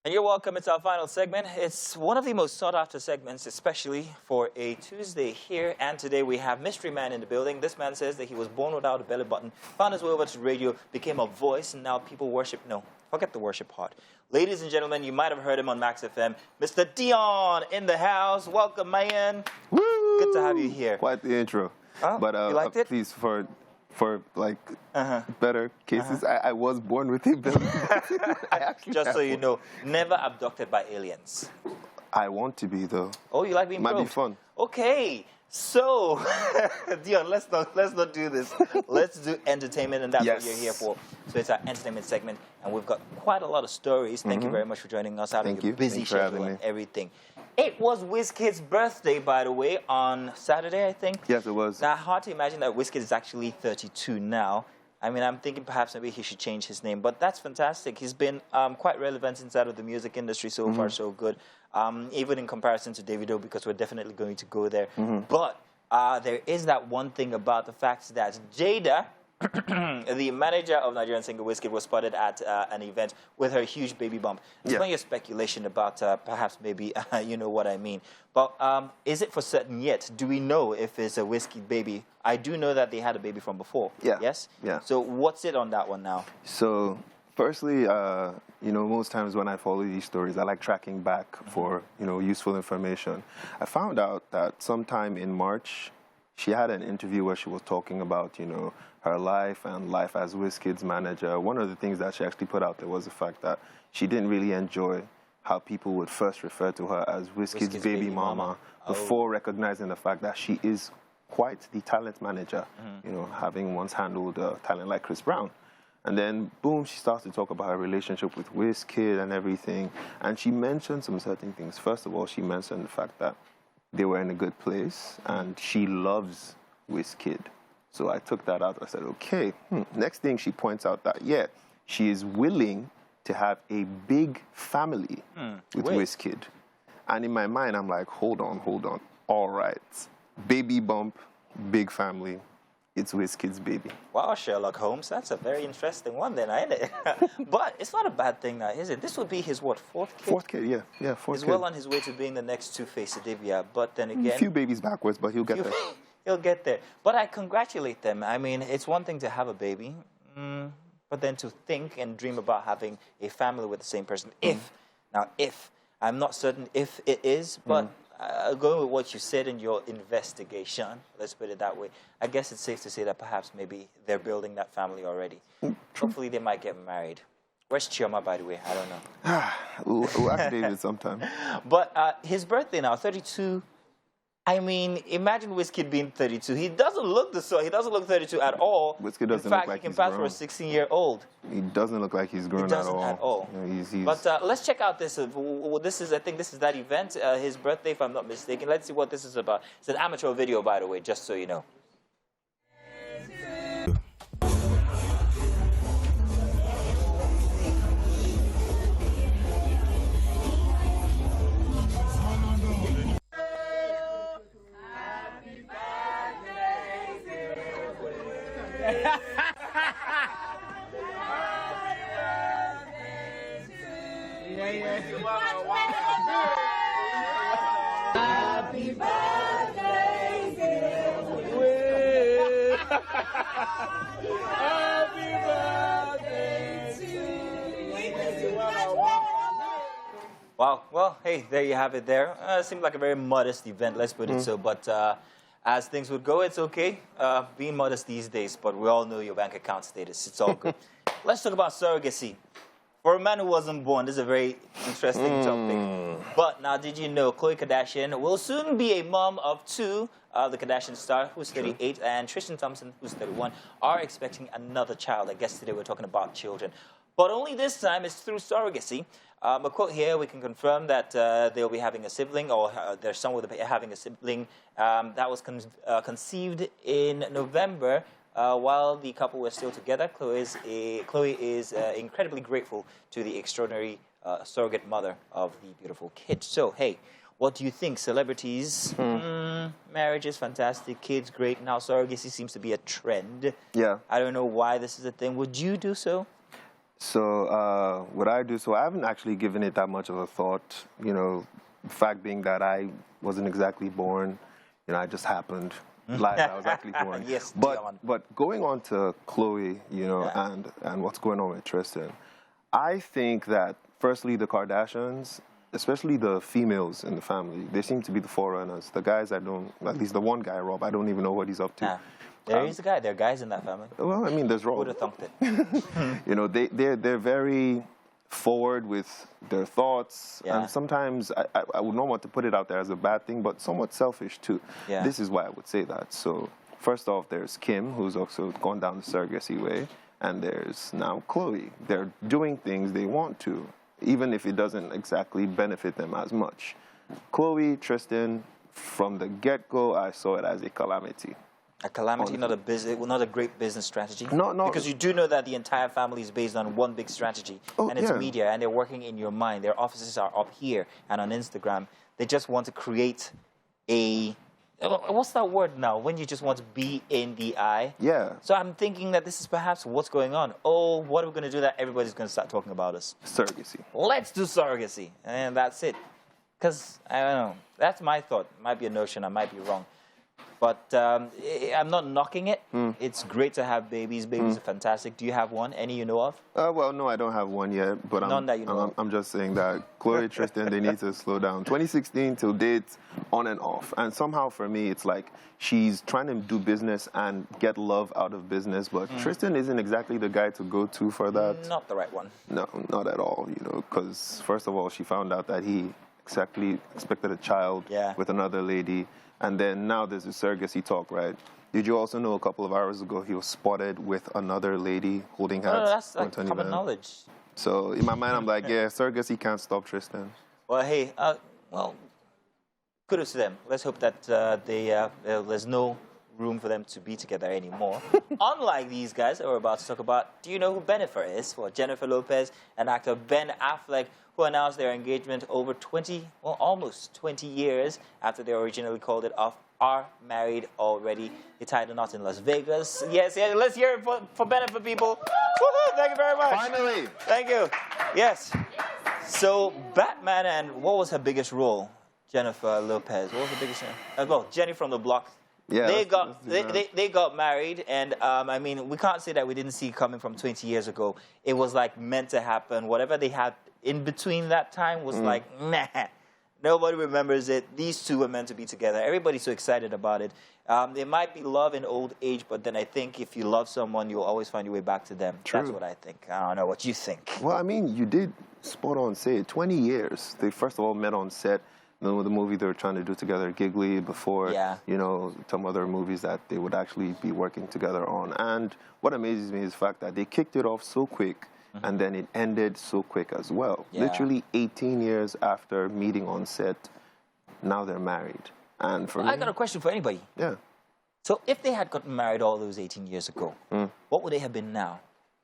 And you're welcome. It's our final segment. It's one of the most sought-after segments, especially for a Tuesday here. And today we have Mystery Man in the building. This man says that he was born without a belly button, found his way over to radio, became a voice, and now people worship. No, forget the worship part. Ladies and gentlemen, you might have heard him on Max FM. Mr. Dion in the house. Welcome, man. Woo! Good to have you here. Quite the intro. Oh, but you liked it? Please, for like better cases, I was born with a belly button. Just so you know, never abducted by aliens. I want to be though. Oh, you like being Might probed? be fun. Okay, so Dion, let's not do this. Let's do entertainment, and that's what you're here for. So it's our entertainment segment, and we've got quite a lot of stories. Thank you very much for joining us out of your busy schedule and everything. It was Wizkid's birthday, by the way, on Saturday, I think. Yes, it was. Now, hard to imagine that Wizkid is actually 32 now. I mean, I'm thinking perhaps maybe he should change his name, but that's fantastic. He's been quite relevant inside of the music industry so far, so good. Even in comparison to Davido, because we're definitely going to go there. But there is that one thing about the fact that Jada, the manager of Nigerian singer Wizkid, was spotted at an event with her huge baby bump. There's plenty of speculation about perhaps maybe, you know what I mean. But is it for certain yet? Do we know if it's a Wizkid baby? I do know that they had a baby from before. Yeah. Yes? Yeah. So what's it on that one now? So, firstly, you know, most times when I follow these stories, I like tracking back for, you know, useful information. I found out that sometime in March, she had an interview where she was talking about, you know, her life and life as Wizkid's manager. One of the things that she actually put out there was the fact that she didn't really enjoy how people would first refer to her as Wizkid's baby mama before recognizing the fact that she is quite the talent manager, you know, having once handled talent like Chris Brown. And then, boom, she starts to talk about her relationship with Wizkid and everything. And she mentioned some certain things. First of all, she mentioned the fact that they were in a good place, and she loves Wizkid. So I took that out. I said, okay. Next thing, she points out that, yeah, she is willing to have a big family with Wizkid. And in my mind, I'm like, hold on. All right. Baby bump, big family. It's Wizkid's baby. Wow, Sherlock Holmes, that's a very interesting one then, ain't it? But it's not a bad thing now, is it? This would be his, what, fourth kid? Fourth kid, yeah, fourth He's kid. well on his way to being the next Two-Face Adibia, but then again... A few babies backwards, but he'll get there. He'll get there. But I congratulate them. I mean, it's one thing to have a baby, but then to think and dream about having a family with the same person. Now, I'm not certain if it is, but... going with what you said in your investigation, let's put it that way, I guess it's safe to say that perhaps maybe they're building that family already. Hopefully they might get married. Where's Chioma, by the way? I don't know. We'll ask David sometime. But his birthday now, 32. I mean, imagine Wizkid being 32. He doesn't look he doesn't look 32 at all. Wizkid doesn't look like he can pass for a 16-year-old. He doesn't look like he's grown at all. You know, But let's check out this. I think this is that event, his birthday, if I'm not mistaken. Let's see what this is about. It's an amateur video, by the way, just so you know. Happy birthday to you. Happy birthday to you. Wow. Well, hey, there you have it there. Seemed like a very modest event, let's put it so. But as things would go, it's okay being modest these days. But we all know your bank account status. It's all good. Let's talk about surrogacy. For a man who wasn't born, this is a very interesting topic. But now, did you know Khloe Kardashian will soon be a mom of two? The Kardashian star, who's 38, and Tristan Thompson, who's 31, are expecting another child. I guess today we're talking about children. But only this time it's through surrogacy. A quote here, we can confirm that they'll be having a sibling, or their son will be having a sibling that was conceived in November. While the couple were still together, Khloe is incredibly grateful to the extraordinary surrogate mother of the beautiful kid. So, hey, what do you think? Celebrities, marriage is fantastic, kids, great. Now surrogacy seems to be a trend. Yeah. I don't know why this is a thing. Would you do so? So what I do, so I haven't actually given it that much of a thought. You know, the fact being that I wasn't exactly born, you know, I just happened. Live, I was actually born. Yes, Dion. But going on to Chloe, you know, Yeah. and what's going on with Tristan, I think that firstly the Kardashians, especially the females in the family, they seem to be the forerunners. The guys I don't, at least the one guy, Rob, I don't even know what he's up to. Yeah. There is a guy. There are guys in that family. Well, I mean, there's Rob. Would have thunked it. You know, they're very forward with their thoughts, Yeah. and sometimes I would not want to put it out there as a bad thing, but somewhat selfish too. Yeah. This is why I would say that. So first off, there's Kim, who's also gone down the surrogacy way, and there's now Chloe. They're doing things they want to, even if it doesn't exactly benefit them as much. Chloe, Tristan, from the get-go, I saw it as a calamity. A calamity, not a great business strategy. No. Because you do know that the entire family is based on one big strategy, and it's yeah. media, and they're working in your mind. Their offices are up here and on Instagram. They just want to create a, what's that word now? When you just want to be in the eye. Yeah. So I'm thinking that this is perhaps what's going on. Oh, what are we going to do that everybody's going to start talking about us? Surrogacy. Let's do surrogacy, and that's it. Because, I don't know, that's my thought. Might be a notion, I might be wrong. But I'm not knocking it. It's great to have babies. Babies are fantastic. Do you have one? Any you know of? Well, no, I don't have one yet, but None that you know of. I'm just saying that Chloe, Tristan, they need to slow down. 2016 till date, on and off. And somehow for me, it's like she's trying to do business and get love out of business, but Tristan isn't exactly the guy to go to for that. Not the right one. No, not at all, you know, because first of all, she found out that he exactly expected a child Yeah. with another lady. And then now there's a surrogacy talk, right? Did you also know a couple of hours ago he was spotted with another lady holding hands? No, that's like going to an common event? knowledge. So in my mind, I'm like, yeah, surrogacy can't stop Tristan. Well, hey, well, kudos to them. Let's hope that there's no room for them to be together anymore. Unlike these guys that we're about to talk about, do you know who Jennifer is? Well, Jennifer Lopez and actor Ben Affleck, who announced their engagement over almost 20 years after they originally called it off, are married already. They tied a knot in Las Vegas. Yes, let's hear it for Jennifer, people. Woohoo, thank you very much. Finally. Thank you. Yes. So, Batman, and what was her biggest role? Jennifer Lopez. What was her biggest role? Well, Jenny from the Block. Yeah, They got married, and I mean, we can't say that we didn't see it coming from 20 years ago. It was like meant to happen. Whatever they had in between that time was like, nah, nobody remembers it. These two were meant to be together. Everybody's so excited about it. There might be love in old age, but then I think if you love someone, you'll always find your way back to them. True. That's what I think. I don't know what you think. Well, I mean, you did spot on say it. 20 years. They first of all met on set. You know, the movie they were trying to do together, Giggly, before, you know, some other movies that they would actually be working together on. And what amazes me is the fact that they kicked it off so quick, and then it ended so quick as well. Yeah. Literally 18 years after meeting on set, now they're married. And for me, I got a question for anybody. yeah. So if they had gotten married all those 18 years ago, what would they have been now?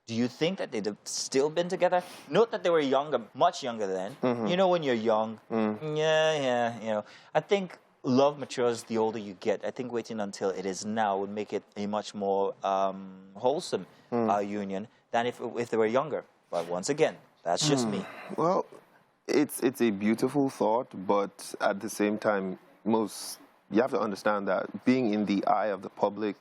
Do you think that they'd have still been together? Note that they were younger, much younger then. You know, when you're young, you know. I think love matures the older you get. I think waiting until it is now would make it a much more wholesome union than if they were younger. But once again, that's just me. Well, it's a beautiful thought, but at the same time, you have to understand that being in the eye of the public,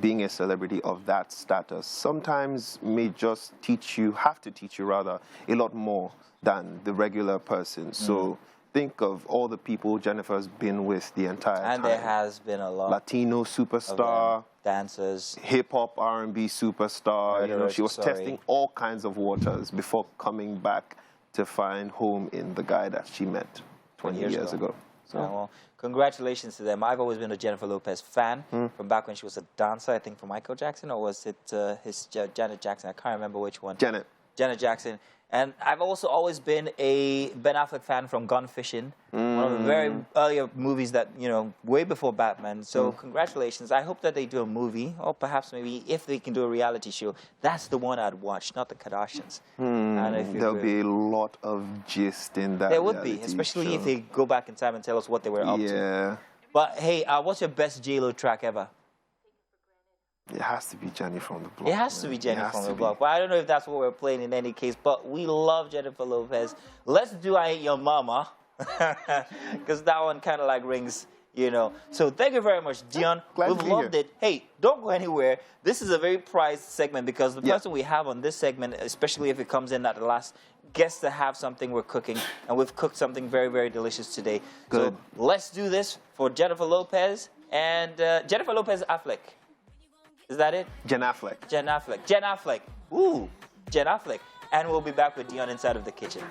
being a celebrity of that status, sometimes may just have to teach you a lot more than the regular person. So think of all the people Jennifer's been with the entire time. And there has been a lot. Latino superstar, dancers, hip-hop, R&B superstar. You know, she was Sorry. testing all kinds of waters before coming back to find home in the guy that she met 20 years ago. So, well, congratulations to them. I've always been a Jennifer Lopez fan from back when she was a dancer, I think, for Michael Jackson, or was it Janet Jackson? I can't remember which one. Janet Jackson. And I've also always been a Ben Affleck fan from Gone Fishing, one of the very earlier movies that, you know, way before Batman. So congratulations. I hope that they do a movie, or perhaps maybe if they can do a reality show, that's the one I'd watch, not the Kardashians. There'll be a lot of gist in that. There would be, especially if they go back in time and tell us what they were up to. Yeah. But hey, what's your best J-Lo track ever? It has to be Jenny from the Block. It has to man. be Jenny It has from to the be. Block. But I don't know if that's what we're playing in any case. But we love Jennifer Lopez. Let's do I Ain't Your Mama. Because that one kind of like rings, you know. So thank you very much, Dion. Glad We've to be loved here. it. Hey, don't go anywhere. This is a very prized segment because the Yeah. person we have on this segment, especially if it comes in at the last, gets to have something we're cooking. And we've cooked something very, very delicious today. Good. So let's do this for Jennifer Lopez and Jennifer Lopez Affleck. Is that it? Jen Affleck. Jen Affleck. Jen Affleck. Ooh, Jen Affleck. And we'll be back with Dion inside of the kitchen.